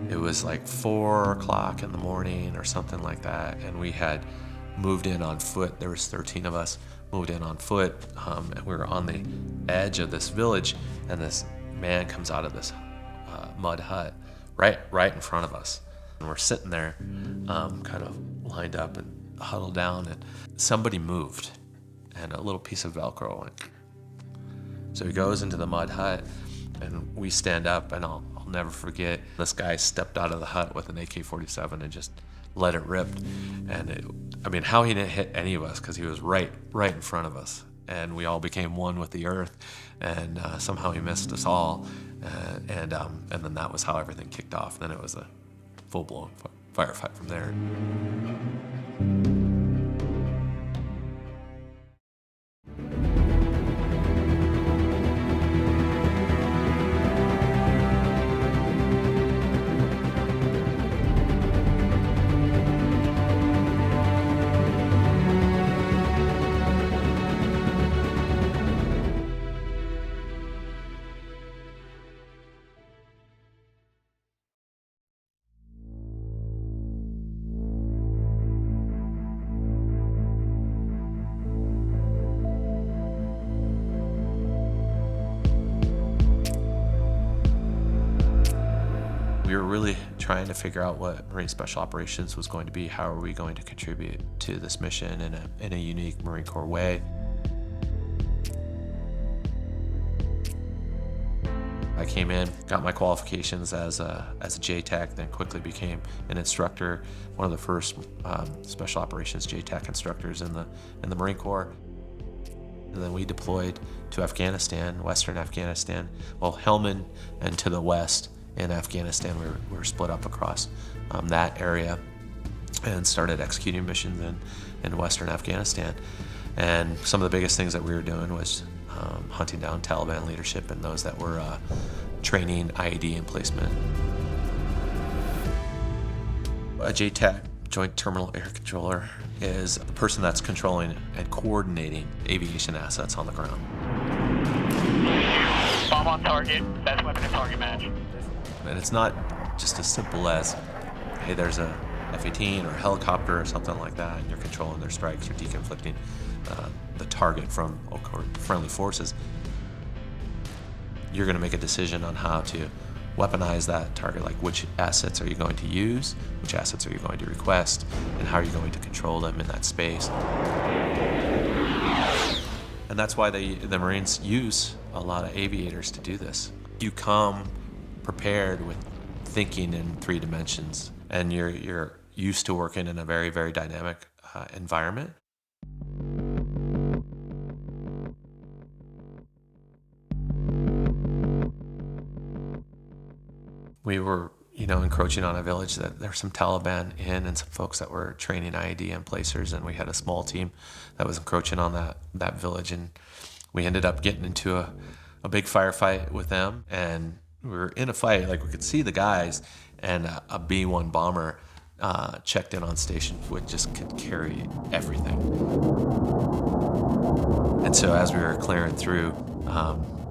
It was like 4 o'clock in the morning or something like that, and we had moved in on foot. There was 13 of us moved in on foot, and we were on the edge of this village, and this man comes out of this mud hut right in front of us. And we're sitting there kind of lined up and huddled down, and somebody moved, and a little piece of Velcro went. So he goes into the mud hut, and we stand up, and I'll never forget, this guy stepped out of the hut with an AK-47 and just let it rip. And how he didn't hit any of us, because he was right in front of us, and we all became one with the earth, and somehow he missed us all, and then that was how everything kicked off. Then it was a full-blown firefight from there. We were really trying to figure out what Marine Special Operations was going to be. How are we going to contribute to this mission in a unique Marine Corps way? I came in, got my qualifications as a JTAC, then quickly became an instructor, one of the first Special Operations JTAC instructors in the Marine Corps. And then we deployed to Afghanistan, Western Afghanistan, Helmand, and to the west. In Afghanistan, we were split up across that area and started executing missions in Western Afghanistan. And some of the biggest things that we were doing was hunting down Taliban leadership and those that were training IED emplacement. A JTAC, Joint Terminal Air Controller, is the person that's controlling and coordinating aviation assets on the ground. Bomb on target, best weapon to target match. And it's not just as simple as, hey, there's a F-18 or a helicopter or something like that, and you're controlling their strikes or deconflicting the target from friendly forces. You're going to make a decision on how to weaponize that target, like which assets are you going to use, which assets are you going to request, and how are you going to control them in that space. And that's why the Marines use a lot of aviators to do this. You come prepared with thinking in 3 dimensions, and you're used to working in a very, very dynamic environment. We were, encroaching on a village that there were some Taliban in and some folks that were training IED emplacers, and we had a small team that was encroaching on that village, and we ended up getting into a big firefight with them, and we were in a fight, like we could see the guys, and a B-1 bomber checked in on station, which just could carry everything. And so as we were clearing through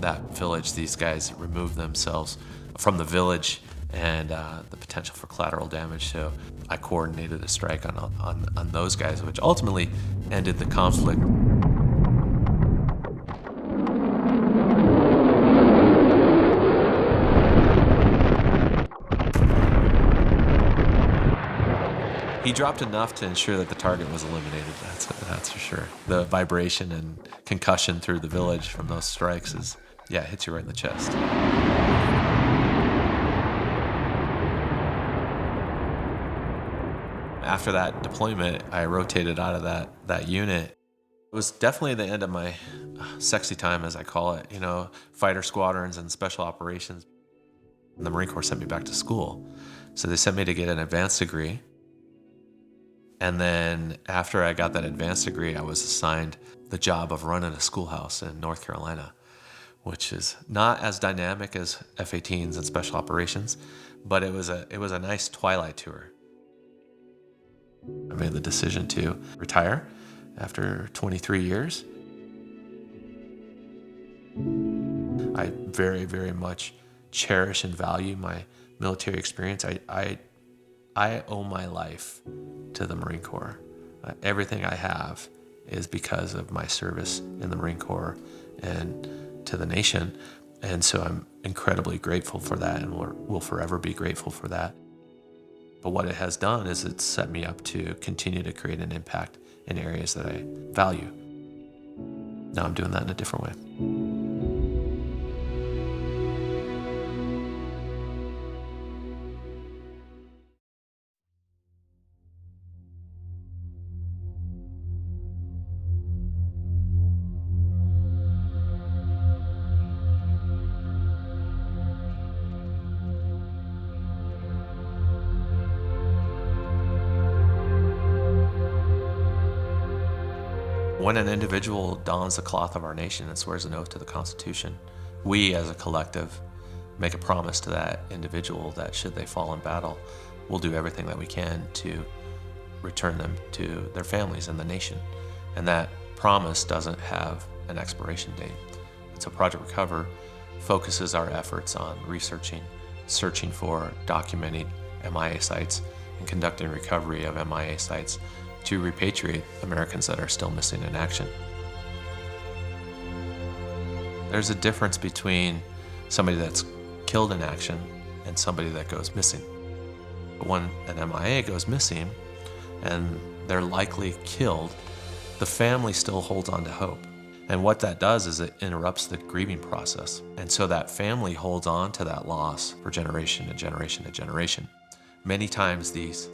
that village, these guys removed themselves from the village and the potential for collateral damage. So I coordinated a strike on those guys, which ultimately ended the conflict. He dropped enough to ensure that the target was eliminated, that's for sure. The vibration and concussion through the village from those strikes hits you right in the chest. After that deployment, I rotated out of that unit. It was definitely the end of my sexy time, as I call it, fighter squadrons and special operations. And the Marine Corps sent me back to school. So they sent me to get an advanced degree. And then after I got that advanced degree, I was assigned the job of running a schoolhouse in North Carolina, which is not as dynamic as F-18s and special operations, but it was a nice twilight tour. I made the decision to retire after 23 years. I very, very much cherish and value my military experience, I owe my life to the Marine Corps. Everything I have is because of my service in the Marine Corps and to the nation. And so I'm incredibly grateful for that, and will forever be grateful for that. But what it has done is it's set me up to continue to create an impact in areas that I value. Now I'm doing that in a different way. When an individual dons the cloth of our nation and swears an oath to the Constitution, we as a collective make a promise to that individual that should they fall in battle, we'll do everything that we can to return them to their families and the nation. And that promise doesn't have an expiration date. And so Project Recover focuses our efforts on researching, searching for, documenting MIA sites, and conducting recovery of MIA sites to repatriate Americans that are still missing in action. There's a difference between somebody that's killed in action and somebody that goes missing. But when an MIA goes missing and they're likely killed, the family still holds on to hope. And what that does is it interrupts the grieving process. And so that family holds on to that loss for generation to generation to generation. Many times these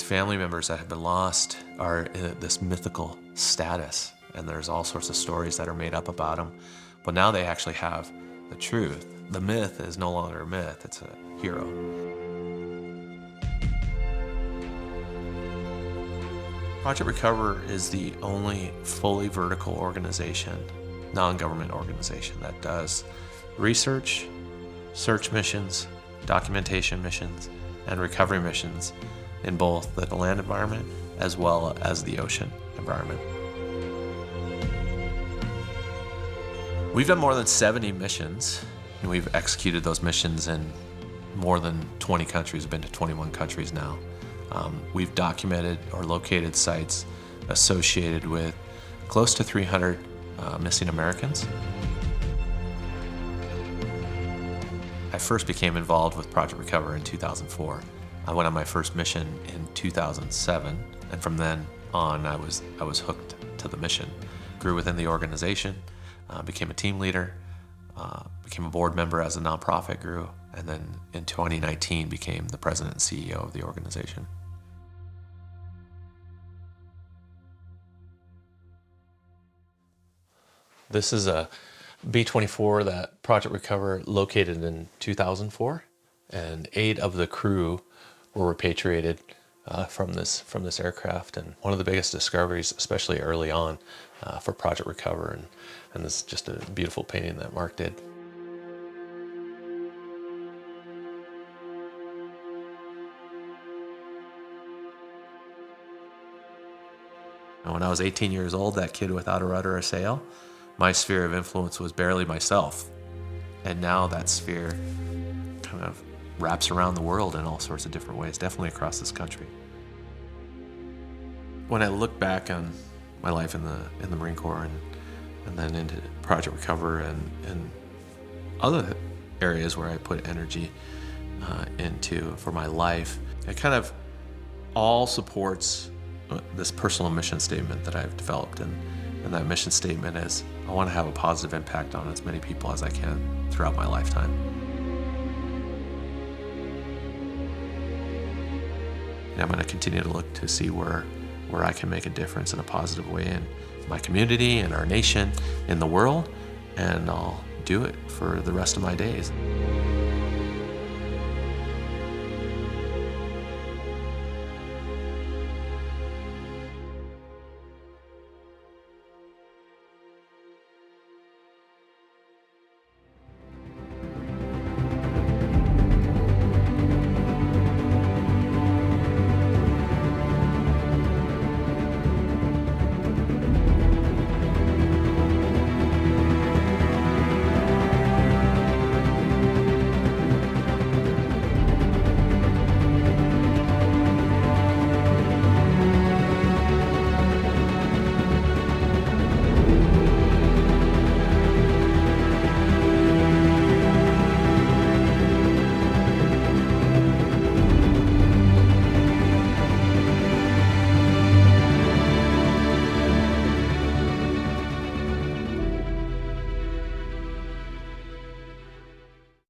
family members that have been lost are in this mythical status, and there's all sorts of stories that are made up about them. But now they actually have the truth. The myth is no longer a myth, it's a hero. Project Recover is the only fully vertical organization, non-government organization, that does research, search missions, documentation missions, and recovery missions in both the land environment as well as the ocean environment. We've done more than 70 missions, and we've executed those missions in more than 20 countries. We've been to 21 countries now. We've documented or located sites associated with close to 300 missing Americans. I first became involved with Project Recover in 2004. I went on my first mission in 2007, and from then on, I was hooked to the mission. Grew within the organization, became a team leader, became a board member as the nonprofit grew, and then in 2019 became the president and CEO of the organization. This is a B-24 that Project Recover located in 2004, and 8 of the crew were repatriated from this aircraft. And one of the biggest discoveries, especially early on, for Project Recover, and this is just a beautiful painting that Mark did. And when I was 18 years old, that kid without a rudder or sail, my sphere of influence was barely myself. And now that sphere kind of wraps around the world in all sorts of different ways, definitely across this country. When I look back on my life in the Marine Corps and then into Project Recover and other areas where I put energy into for my life, it kind of all supports this personal mission statement that I've developed. And that mission statement is, I want to have a positive impact on as many people as I can throughout my lifetime. And I'm going to continue to look to see where I can make a difference in a positive way in my community, in our nation, in the world, and I'll do it for the rest of my days.